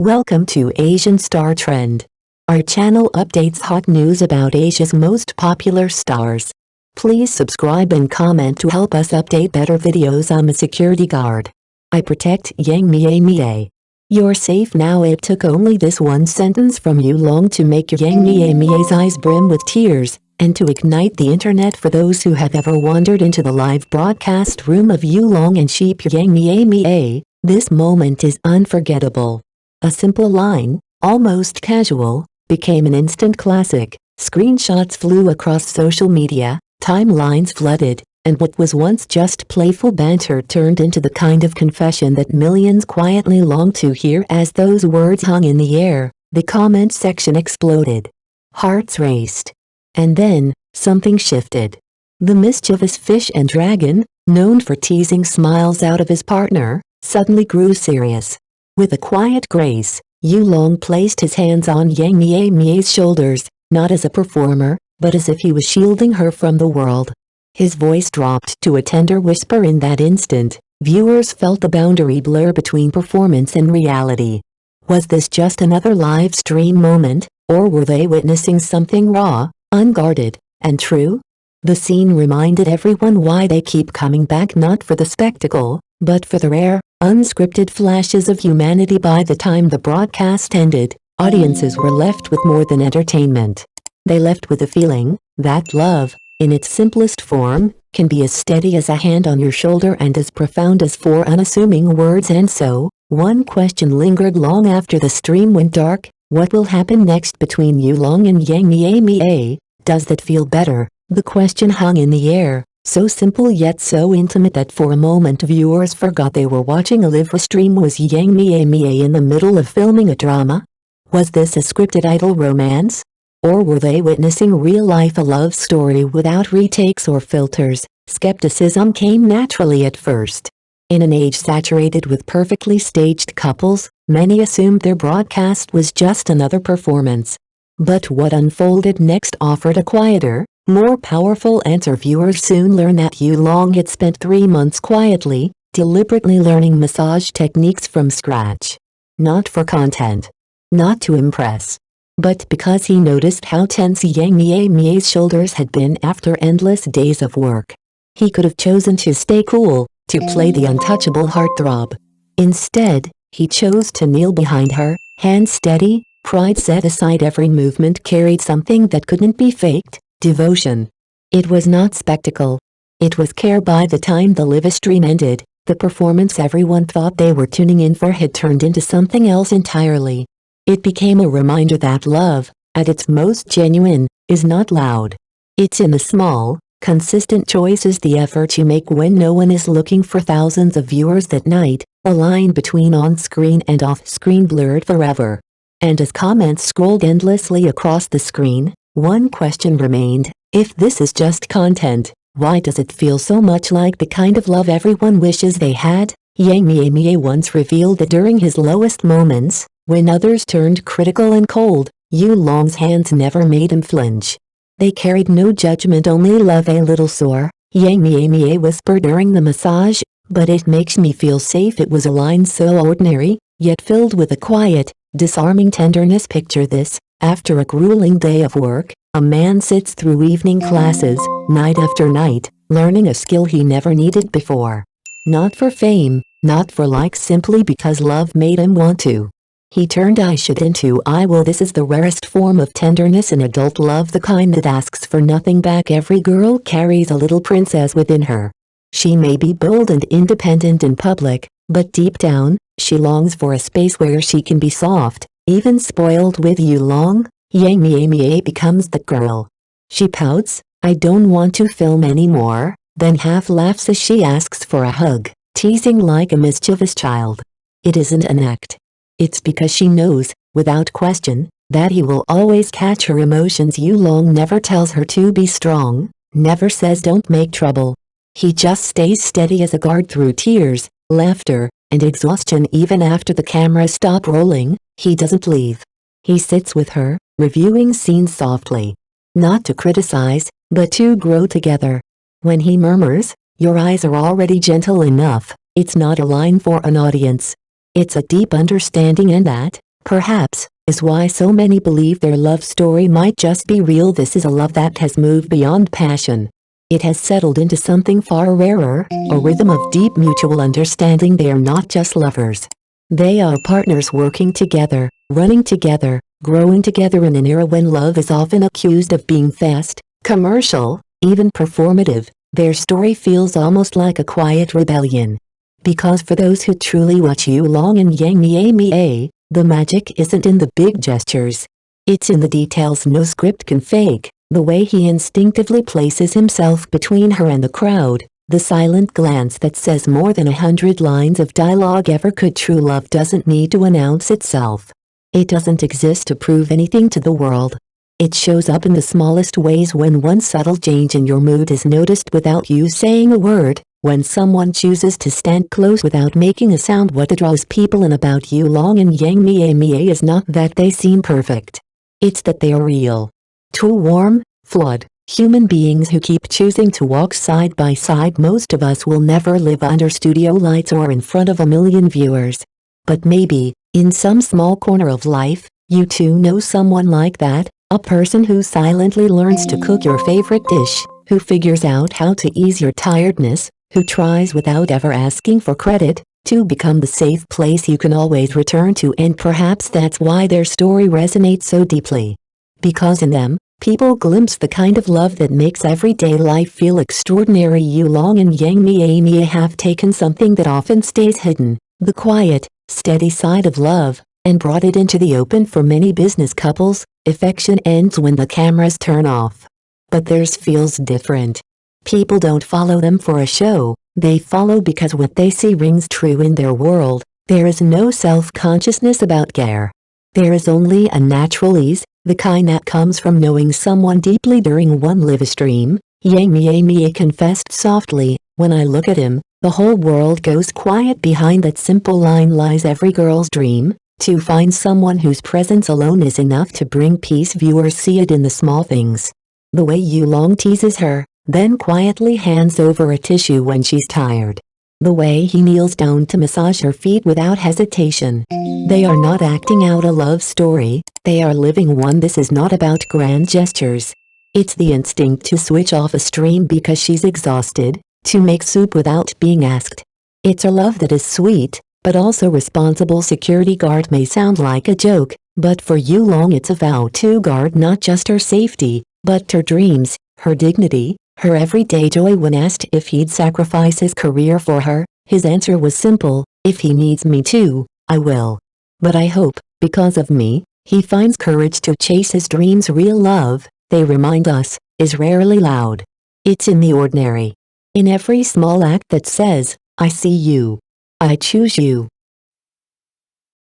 Welcome to Asian Star Trend. Our channel updates hot news about Asia's most popular stars. Please subscribe and comment to help us update better videos. I'm a security guard. I protect Mie Mie. You're safe now. It took only this one sentence from Long to make Mie Mie's eyes brim with tears, and to ignite the internet for those who have ever wandered into the live broadcast room of Long and Sheep Mie Mie. This moment is unforgettable. A simple line, almost casual, became an instant classic. Screenshots flew across social media, timelines flooded, and what was once just playful banter turned into the kind of confession that millions quietly longed to hear. As those words hung in the air, the comment section exploded. Hearts raced. And then, something shifted. The mischievous fish and dragon, known for teasing smiles out of his partner, suddenly grew serious. With a quiet grace, Long placed his hands on Mie Mie's shoulders, not as a performer, but as if he was shielding her from the world. His voice dropped to a tender whisper. In that instant, viewers felt the boundary blur between performance and reality. Was this just another live stream moment, or were they witnessing something raw, unguarded, and true? The scene reminded everyone why they keep coming back, not for the spectacle, but for the rare, unscripted flashes of humanity. By the time the broadcast ended, audiences were left with more than entertainment. They left with a feeling that love, in its simplest form, can be as steady as a hand on your shoulder and as profound as four unassuming words. And so, one question lingered long after the stream went dark: what will happen next between Long and Mie Mie? Does that feel better? The question hung in the air, so simple yet so intimate that for a moment viewers forgot they were watching a live stream. Was Mie Mie in the middle of filming a drama? Was this a scripted idol romance? Or were they witnessing real-life a love story without retakes or filters? Skepticism came naturally at first. In an age saturated with perfectly staged couples, many assumed their broadcast was just another performance. But what unfolded next offered a quieter, more powerful answer. Viewers soon learned that Long had spent 3 months quietly, deliberately learning massage techniques from scratch. Not for content. Not to impress. But because he noticed how tense Mie Mie's shoulders had been after endless days of work. He could have chosen to stay cool, to play the untouchable heartthrob. Instead, he chose to kneel behind her, hands steady, pride set aside. Every movement carried something that couldn't be faked: devotion. It was not spectacle. It was care. By the time the live stream ended, the performance everyone thought they were tuning in for had turned into something else entirely. It became a reminder that love, at its most genuine, is not loud. It's in the small, consistent choices, the effort you make when no one is looking. For thousands of viewers that night, a line between on-screen and off-screen blurred forever. And as comments scrolled endlessly across the screen, one question remained: if this is just content, why does it feel so much like the kind of love everyone wishes they had? Mie Mie once revealed that during his lowest moments, when others turned critical and cold, Long's hands never made him flinch. They carried no judgment, only love. A little sore, Mie Mie whispered during the massage, but it makes me feel safe. It was a line so ordinary, yet filled with a quiet, disarming tenderness. Picture this: after a grueling day of work, a man sits through evening classes, night after night, learning a skill he never needed before. Not for fame, not for likes, simply because love made him want to. He turned I should into I will. This is the rarest form of tenderness in adult love, the kind that asks for nothing back. Every girl carries a little princess within her. She may be bold and independent in public, but deep down, she longs for a space where she can be soft, even spoiled. With Long, Mie Mie becomes the girl. She pouts, "I don't want to film anymore," then half laughs as she asks for a hug, teasing like a mischievous child. It isn't an act. It's because she knows, without question, that he will always catch her emotions. Long never tells her to be strong, never says don't make trouble. He just stays steady as a guard through tears, laughter, and exhaustion. Even after the cameras stop rolling, he doesn't leave. He sits with her, reviewing scenes softly. Not to criticize, but to grow together. When he murmurs, "Your eyes are already gentle enough," it's not a line for an audience. It's a deep understanding, and that, Perhaps, is why so many believe their love story might just be real. This is a love that has moved beyond passion. It has settled into something far rarer, a rhythm of deep mutual understanding. They are not just lovers. They are partners working together, running together, growing together in an era when love is often accused of being fast, commercial, even performative. Their story feels almost like a quiet rebellion. Because for those who truly watch Yulong and Yang Mie Mie, the magic isn't in the big gestures. It's in the details no script can fake, the way he instinctively places himself between her and the crowd, the silent glance that says more than 100 lines of dialogue ever could. True love doesn't need to announce itself. It doesn't exist to prove anything to the world. It shows up in the smallest ways, when one subtle change in your mood is noticed without you saying a word, when someone chooses to stand close without making a sound. What draws people in about Yulong and Yang Mie Mie is not that they seem perfect. It's that they are real. Two warm, flawed, human beings who keep choosing to walk side by side. Most of us will never live under studio lights or in front of a million viewers. But maybe, in some small corner of life, you too know someone like that. A person who silently learns to cook your favorite dish, who figures out how to ease your tiredness, who tries without ever asking for credit, to become the safe place you can always return to. And perhaps that's why their story resonates so deeply. Because in them, people glimpse the kind of love that makes everyday life feel extraordinary. Yulong and Yang Mie Mie have taken something that often stays hidden, the quiet, steady side of love, and brought it into the open. For many business couples, affection ends when the cameras turn off. But theirs feels different. People don't follow them for a show, they follow because what they see rings true in their world. There is no self-consciousness about care. There is only a natural ease, the kind that comes from knowing someone deeply. During one live stream, Yang Mie Mie confessed softly, "When I look at him, the whole world goes quiet." Behind that simple line lies every girl's dream, to find someone whose presence alone is enough to bring peace. Viewers see it in the small things. The way Yulong teases her, then quietly hands over a tissue when she's tired. The way he kneels down to massage her feet without hesitation. They are not acting out a love story, they are living one. This is not about grand gestures. It's the instinct to switch off a stream because she's exhausted, to make soup without being asked. It's a love that is sweet, but also responsible. Security guard may sound like a joke, but for Yulong it's a vow to guard not just her safety, but her dreams, her dignity, her everyday joy. When asked if he'd sacrifice his career for her, his answer was simple: "If he needs me to, I will. But I hope, because of me, he finds courage to chase his dreams." Real love, they remind us, is rarely loud. It's in the ordinary. In every small act that says, "I see you. I choose you."